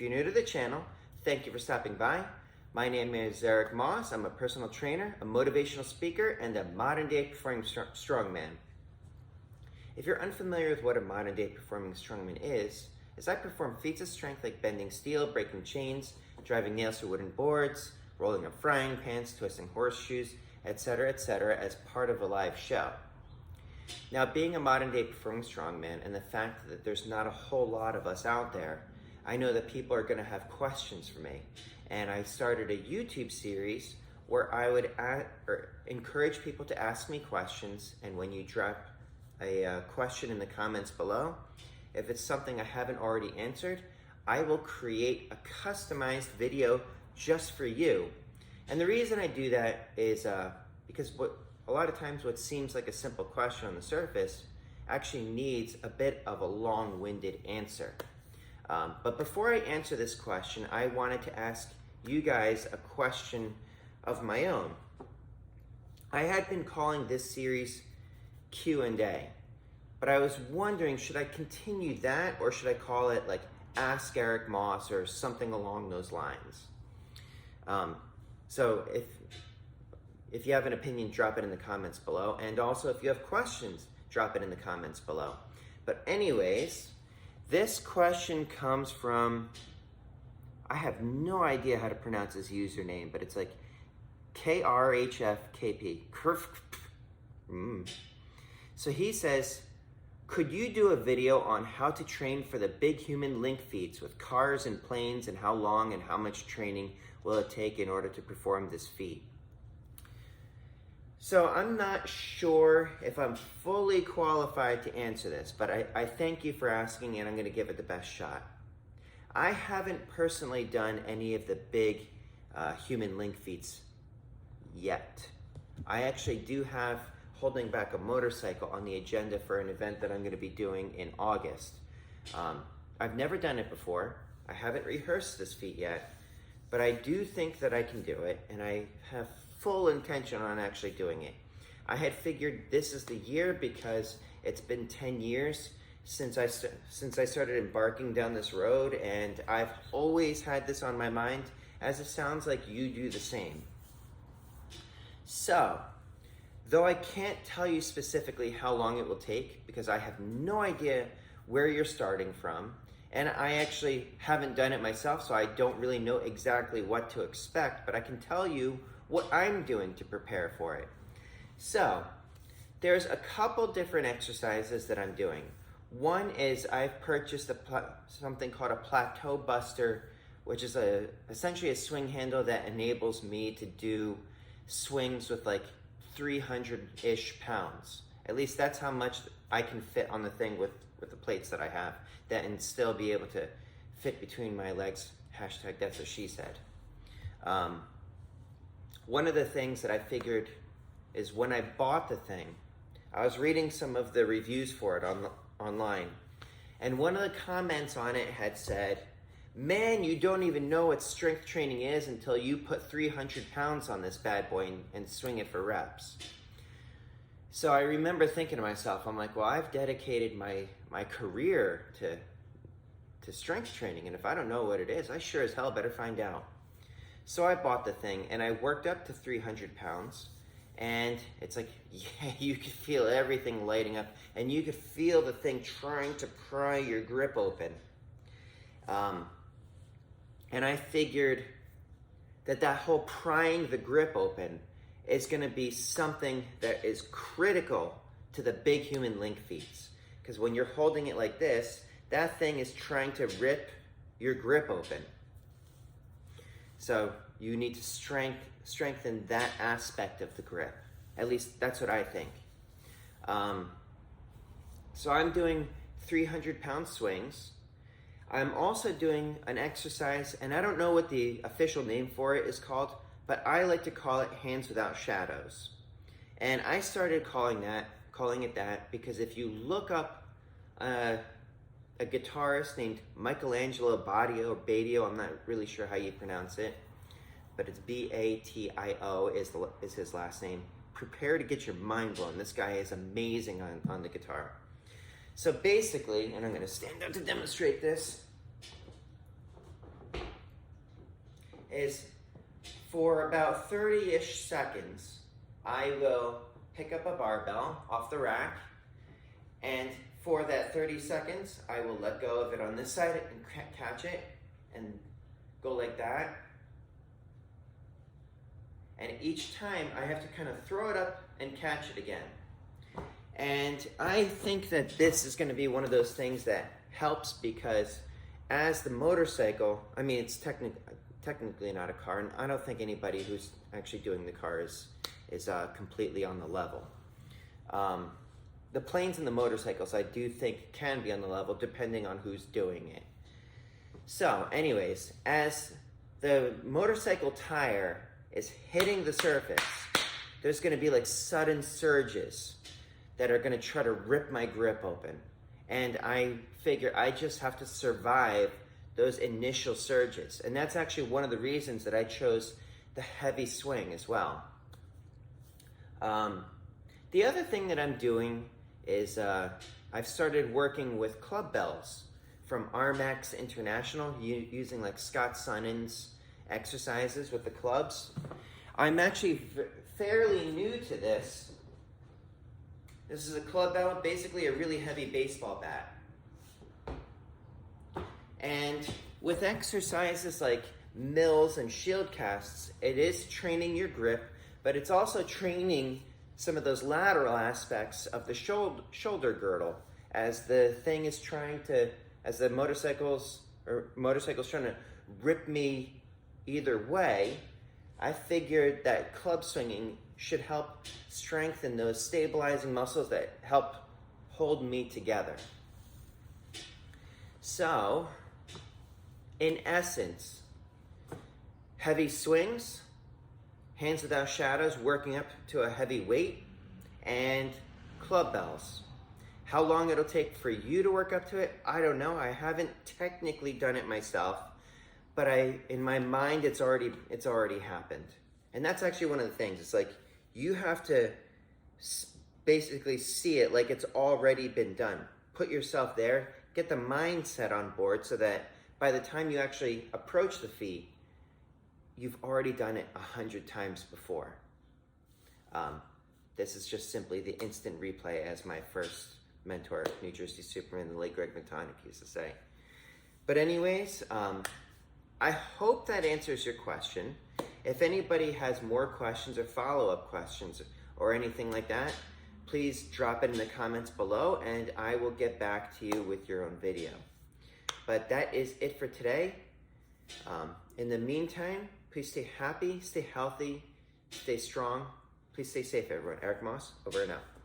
you're new to the channel, thank you for stopping by. My name is Eric Moss. I'm a personal trainer, a motivational speaker, and a modern-day performing strongman. If you're unfamiliar with what a modern-day performing strongman is I perform feats of strength like bending steel, breaking chains, driving nails through wooden boards, rolling up frying pans, twisting horseshoes, etc., as part of a live show. Now, being a modern-day performing strongman and the fact that there's not a whole lot of us out there, I know that people are going to have questions for me. And I started a YouTube series where I would encourage people to ask me questions, and when you drop a question in the comments below, if it's something I haven't already answered, I will create a customized video just for you. And the reason I do that is because a lot of times what seems like a simple question on the surface actually needs a bit of a long-winded answer. But before I answer this question, I wanted to ask you guys a question of my own. I had been calling this series Q&A, but I was wondering, should I continue that or should I call it like Ask Eric Moss or something along those lines? So if you have an opinion, drop it in the comments below. And also, if you have questions, drop it in the comments below. But anyways, this question comes from, I have no idea how to pronounce his username, but it's like KRHFKP. So he says, could you do a video on how to train for the big human link feats with cars and planes, and how long and how much training will it take in order to perform this feat? So I'm not sure if I'm fully qualified to answer this, but I thank you for asking, and I'm going to give it the best shot. I haven't personally done any of the big human link feats yet. I actually do have holding back a motorcycle on the agenda for an event that I'm going to be doing in August. I've never done it before. I haven't rehearsed this feat yet, but I do think that I can do it, and I have full intention on actually doing it. I had figured this is the year because it's been 10 years since I started embarking down this road, and I've always had this on my mind, as it sounds like you do the same. So, though I can't tell you specifically how long it will take because I have no idea where you're starting from, and I actually haven't done it myself, so I don't really know exactly what to expect, but I can tell you what I'm doing to prepare for it. So, there's a couple different exercises that I'm doing. One is I've purchased something called a plateau buster, which is essentially a swing handle that enables me to do swings with like 300-ish pounds. At least that's how much I can fit on the thing with the plates that I have, and still be able to fit between my legs. Hashtag that's what she said. One of the things that I figured is when I bought the thing, I was reading some of the reviews for it online, and one of the comments on it had said, man, you don't even know what strength training is until you put 300 pounds on this bad boy and swing it for reps. So I remember thinking to myself, I'm like, well, I've dedicated my career to strength training, and if I don't know what it is, I sure as hell better find out. So I bought the thing, and I worked up to 300 pounds, and it's like, yeah, you could feel everything lighting up, and you could feel the thing trying to pry your grip open. And I figured that whole prying the grip open is going to be something that is critical to the big human link feats. Because when you're holding it like this, that thing is trying to rip your grip open. So you need to strengthen that aspect of the grip. At least that's what I think. So I'm doing 300-pound swings. I'm also doing an exercise, and I don't know what the official name for it is called, but I like to call it hands without shadows. And I started calling it that because if you look up a guitarist named Michelangelo Badio, I'm not really sure how you pronounce it, but it's B-A-T-I-O is his last name. Prepare to get your mind blown. This guy is amazing on the guitar. So basically, and I'm going to stand up to demonstrate this. is for about 30-ish seconds, I will pick up a barbell off the rack, and for that 30 seconds, I will let go of it on this side and catch it and go like that. And each time I have to kind of throw it up and catch it again. And I think that this is going to be one of those things that helps, because as the motorcycle, I mean, it's technically not a car, and I don't think anybody who's actually doing the car is completely on the level. The planes and the motorcycles, I do think, can be on the level depending on who's doing it. So anyways, as the motorcycle tire is hitting the surface, there's going to be like sudden surges that are going to try to rip my grip open. And I figure I just have to survive those initial surges. And that's actually one of the reasons that I chose the heavy swing as well. The other thing that I'm doing is I've started working with club bells from Armax International, using like Scott Sonnen's exercises with the clubs. I'm actually fairly new to this. This is a club bell, basically a really heavy baseball bat. And with exercises like mills and shield casts, it is training your grip, but it's also training some of those lateral aspects of the shoulder girdle, as the thing is trying to, as the motorcycle's trying to rip me either way. I figured that club swinging should help strengthen those stabilizing muscles that help hold me together. So, in essence, heavy swings, hands without shadows, working up to a heavy weight, and club bells. How long it'll take for you to work up to it, I don't know. I haven't technically done it myself, but in my mind, it's already happened. And that's actually one of the things. It's like you have to basically see it like it's already been done. Put yourself there, get the mindset on board, so that by the time you actually approach the feat, you've already done it 100 times before. This is just simply the instant replay, as my first mentor, New Jersey Superman, the late Greg McTonick, used to say. But anyways, I hope that answers your question. If anybody has more questions or follow-up questions or anything like that, please drop it in the comments below, and I will get back to you with your own video. But that is it for today. In the meantime, please stay happy, stay healthy, stay strong. Please stay safe, everyone. Eric Moss, over and out.